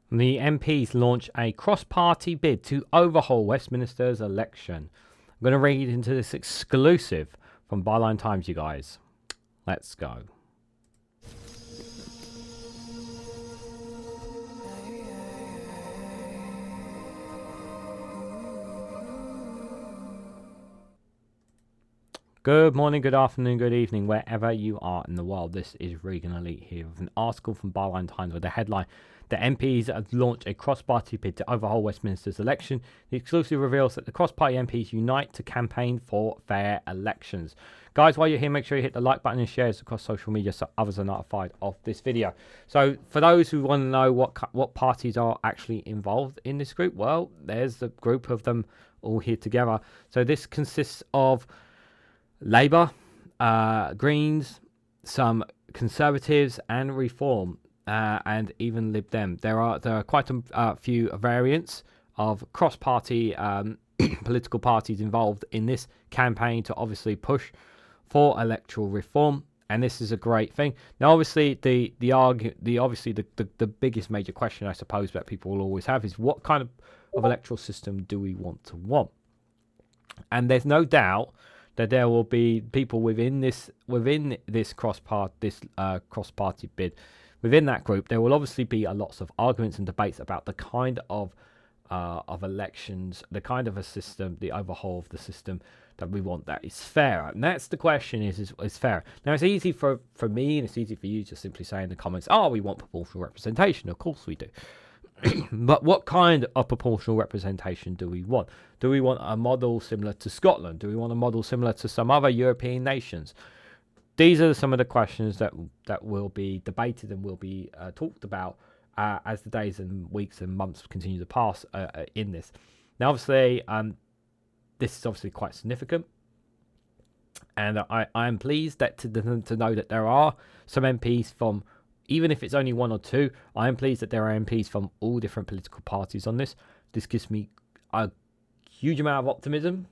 The MPs launch a cross-party bid to overhaul Westminster's election. I'm going to read into this exclusive from Byline Times, you guys. Let's go. Good morning, good afternoon, good evening, wherever you are in the world. This is Reganelite here with an article from Byline Times with the headline: the MPs have launched a cross-party bid to overhaul Westminster's election. The exclusive reveals that the cross-party MPs unite to campaign for fair elections. Guys, while you're here, make sure you hit the like button and share across social media so others are notified of this video. So for those who want to know what parties are actually involved in this group, well, there's a group of them all here together. So this consists of Labour, Greens, some Conservatives, and Reform, and even Lib Dem. There are quite a few variants of cross-party political parties involved in this campaign to obviously push for electoral reform, and this is a great thing. Now, obviously, the biggest major question I suppose that people will always have is what kind of electoral system do we want? And there's no doubt that there will be people within this cross-party bid. Within that group, there will obviously be a lots of arguments and debates about the kind of elections, the kind of a system, the overhaul of the system that we want that is fair. And that's the question: is fair. Now, it's easy for me and it's easy for you to simply say in the comments, "Oh, we want proportional representation." Of course we do. But what kind of proportional representation do we want? Do we want a model similar to Scotland? Do we want a model similar to some other European nations? These are some of the questions that will be debated and will be talked about as the days and weeks and months continue to pass in this. Now, obviously, this is obviously quite significant, and I am pleased that to know that there are some MPs from, even if it's only one or two, I am pleased that there are MPs from all different political parties on this. This gives me a huge amount of optimism,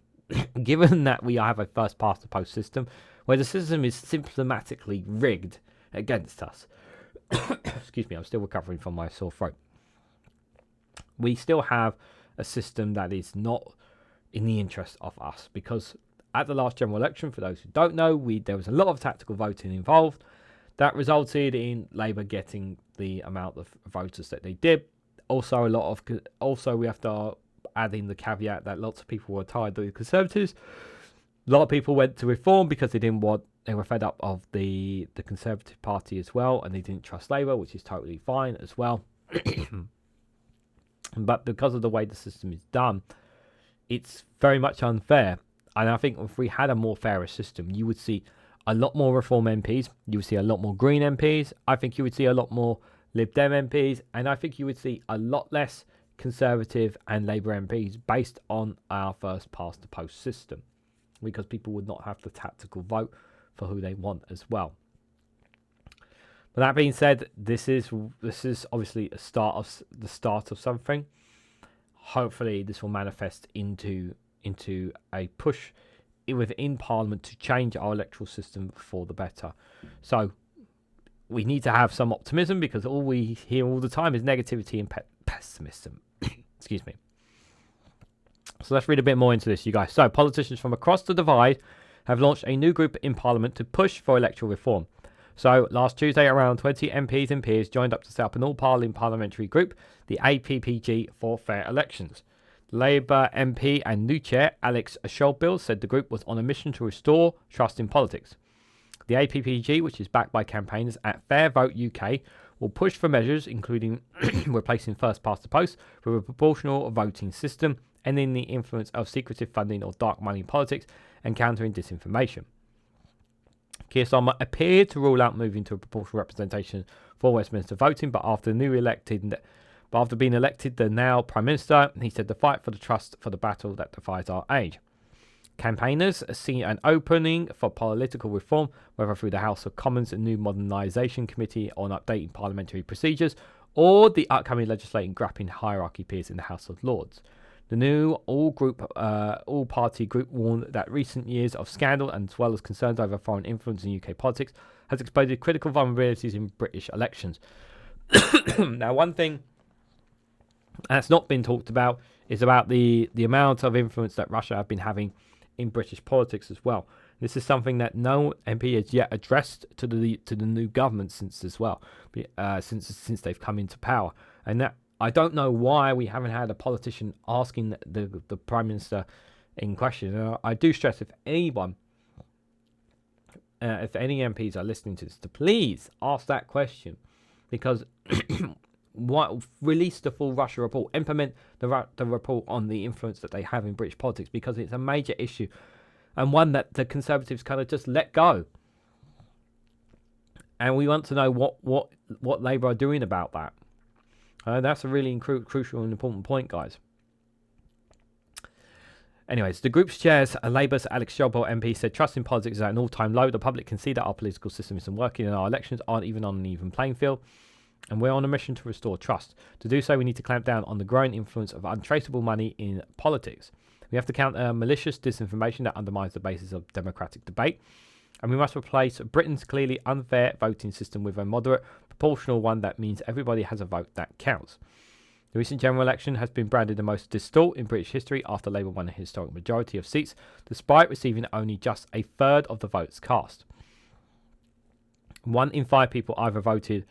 given that we have a first past the post system, where the system is systematically rigged against us. Excuse me, I'm still recovering from my sore throat. We still have a system that is not in the interest of us, because at the last general election, for those who don't know, there was a lot of tactical voting involved. That resulted in Labour getting the amount of voters that they did. Also, we have to add in the caveat that lots of people were tired of the Conservatives. A lot of people went to Reform because they were fed up of the Conservative Party as well, and they didn't trust Labour, which is totally fine as well. But because of the way the system is done, it's very much unfair. And I think if we had a more fairer system, you would see a lot more Reform MPs, you would see a lot more Green MPs, I think you would see a lot more Lib Dem MPs, and I think you would see a lot less Conservative and Labour MPs based on our first past the post system, because people would not have the tactical vote for who they want as well. But that being said, this is obviously the start of something. Hopefully this will manifest into a push within Parliament to change our electoral system for the better. So we need to have some optimism, because all we hear all the time is negativity and pessimism. Excuse me. So let's read a bit more into this, you guys. So politicians from across the divide have launched a new group in Parliament to push for electoral reform. So last Tuesday, around 20 MPs and peers joined up to set up an All-Party Parliamentary Group, the APPG, for fair elections. Labour MP and new chair Alex Sobel said the group was on a mission to restore trust in politics. The APPG, which is backed by campaigners at Fair Vote UK, will push for measures including replacing first past the post with a proportional voting system, ending the influence of secretive funding or dark money politics, and countering disinformation. Keir Starmer appeared to rule out moving to a proportional representation for Westminster voting, but after being elected the now Prime Minister, he said the fight for the trust for the battle that defies our age. Campaigners see an opening for political reform, whether through the House of Commons' new Modernisations Committee on updating parliamentary procedures, or the upcoming legislating grappling hierarchy peers in the House of Lords. The new all-party group warned that recent years of scandal, as well as concerns over foreign influence in UK politics, has exposed critical vulnerabilities in British elections. Now, one thing and it's not been talked about, is about the amount of influence that Russia have been having in British politics as well. This is something that no MP has yet addressed to the new government since they've come into power, and that I don't know why we haven't had a politician asking the Prime Minister in question. I do stress if any MPs are listening to this, to please ask that question, because release the full Russia report, implement the report on the influence that they have in British politics, because it's a major issue and one that the Conservatives kind of just let go. And we want to know what Labour are doing about that. That's a really crucial and important point, guys. Anyways, the group's chairs, Labour's Alex Sobel MP, said trust in politics is at an all-time low. The public can see that our political system isn't working and our elections aren't even on an even playing field. And we're on a mission to restore trust. To do so, we need to clamp down on the growing influence of untraceable money in politics. We have to counter malicious disinformation that undermines the basis of democratic debate. And we must replace Britain's clearly unfair voting system with a moderate, proportional one that means everybody has a vote that counts. The recent general election has been branded the most distort in British history after Labour won a historic majority of seats, despite receiving only just a third of the votes cast. 1 in 5 people either voted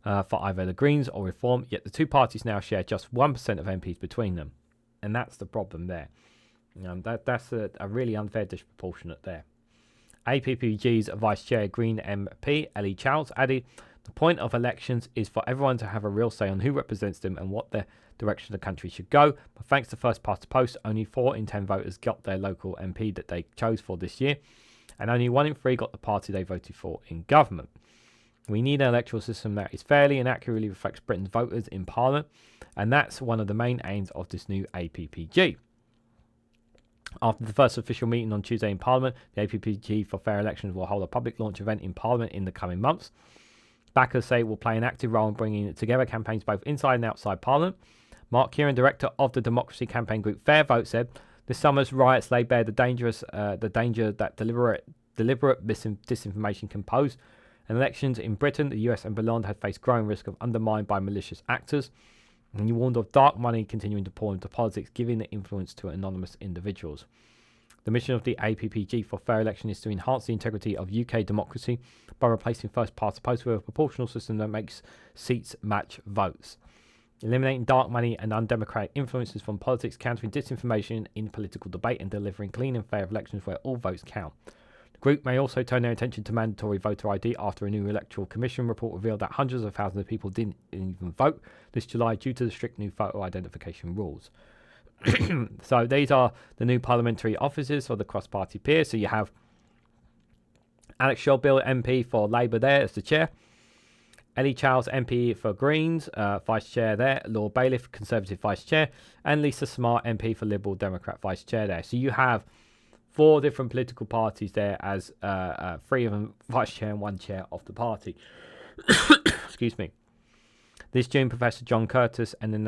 for either the Greens or Reform, yet the two parties now share just 1% of MPs between them. And that's the problem there. That's a really unfair disproportionate there. APPG's Vice Chair Green MP Ellie Charles added, the point of elections is for everyone to have a real say on who represents them and what the direction the country should go. But thanks to first past the post, only 4 in 10 voters got their local MP that they chose for this year, and only 1 in 3 got the party they voted for in government. We need an electoral system that is fairly and accurately reflects Britain's voters in Parliament, and that's one of the main aims of this new APPG. After the first official meeting on Tuesday in Parliament, the APPG for Fair Elections will hold a public launch event in Parliament in the coming months. Backers say it will play an active role in bringing together campaigns both inside and outside Parliament. Mark Kieran, director of the democracy campaign group Fair Vote, said, this summer's riots lay bare the danger that deliberate disinformation can pose. And elections in Britain, the US and beyond have faced growing risk of undermined by malicious actors. And he warned of dark money continuing to pour into politics, giving the influence to anonymous individuals. The mission of the APPG for Fair Election is to enhance the integrity of UK democracy by replacing first past the post with a proportional system that makes seats match votes, eliminating dark money and undemocratic influences from politics, countering disinformation in political debate, and delivering clean and fair elections where all votes count. The group may also turn their attention to mandatory voter ID after a new electoral commission report revealed that hundreds of thousands of people didn't even vote this July due to the strict new photo identification rules. So these are the new parliamentary offices for the cross-party peers. So you have Alex Sobel, MP for Labour there as the chair. Ellie Charles, MP for Greens, vice chair there. Lord Bailiff, Conservative vice chair. And Lisa Smart, MP for Liberal Democrat vice chair there. So you have 4 different political parties there as 3 of them vice chair and 1 chair of the party. Excuse me. This June, Professor John Curtis and the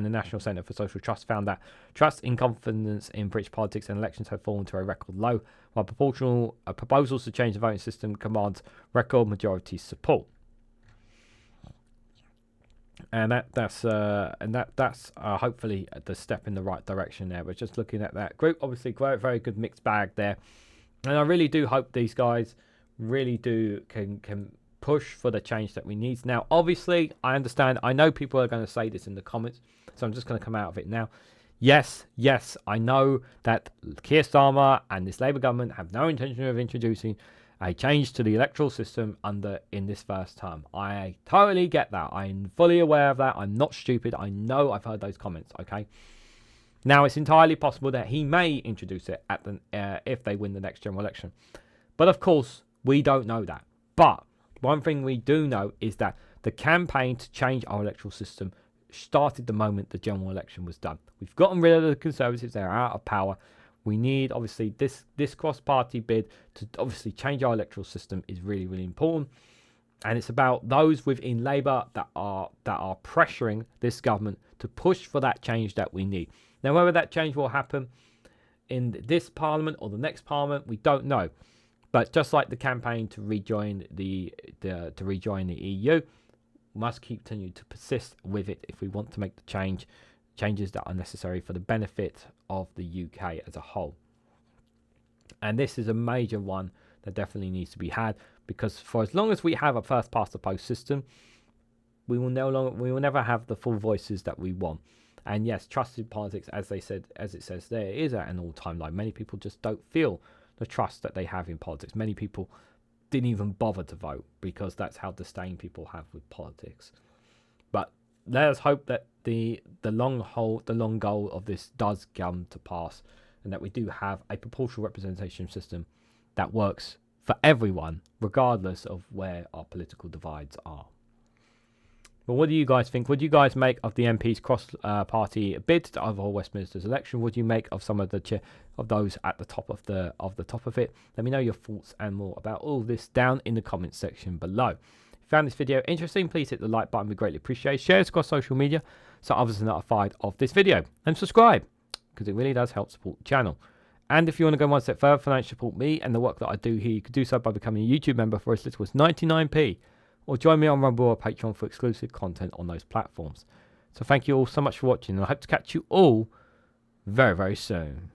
National Centre for Social Trust found that trust and confidence in British politics and elections have fallen to a record low, while proposals to change the voting system commands record majority support. And that's hopefully the step in the right direction there. We're just looking at that group. Obviously, very, very good mixed bag there. And I really do hope these guys really do can push for the change that we need. Now, obviously, I understand. I know people are going to say this in the comments, so I'm just going to come out of it now. Yes, I know that Keir Starmer and this Labour government have no intention of introducing a change to the electoral system in this first term. I totally get that. I'm fully aware of that. I'm not stupid. I know I've heard those comments, okay? Now, it's entirely possible that he may introduce it if they win the next general election. But, of course, we don't know that. But one thing we do know is that the campaign to change our electoral system started the moment the general election was done. We've gotten rid of the Conservatives. They're out of power. We need, obviously, this cross-party bid to obviously change our electoral system is really, really important. And it's about those within Labour that are pressuring this government to push for that change that we need. Now, whether that change will happen in this Parliament or the next Parliament, we don't know. But just like the campaign to rejoin the EU, We must continue to persist with it if we want to make the changes that are necessary for the benefit of the UK as a whole. And this is a major one that definitely needs to be had, because for as long as we have a first past the post system, we will never have the full voices that we want. And yes, trusted politics, as it says there, is at an all-time low. Many people just don't feel the trust that they have in politics. Many people didn't even bother to vote because that's how disdain people have with politics. But let us hope that the long goal of this does come to pass, and that we do have a proportional representation system that works for everyone, regardless of where our political divides are. But what do you guys think? What do you guys make of the MP's cross-party bid to overhaul Westminster's election? What do you make of some of those at the top of it? Let me know your thoughts and more about all this down in the comments section below. If you found this video interesting, please hit the like button. We greatly appreciate it. Share it across social media so others are notified of this video, and subscribe because it really does help support the channel. And if you want to go one step further, financially support me and the work that I do here, you can do so by becoming a YouTube member for as little as 99p. Or join me on Rumble or Patreon for exclusive content on those platforms. So thank you all so much for watching, and I hope to catch you all very, very soon.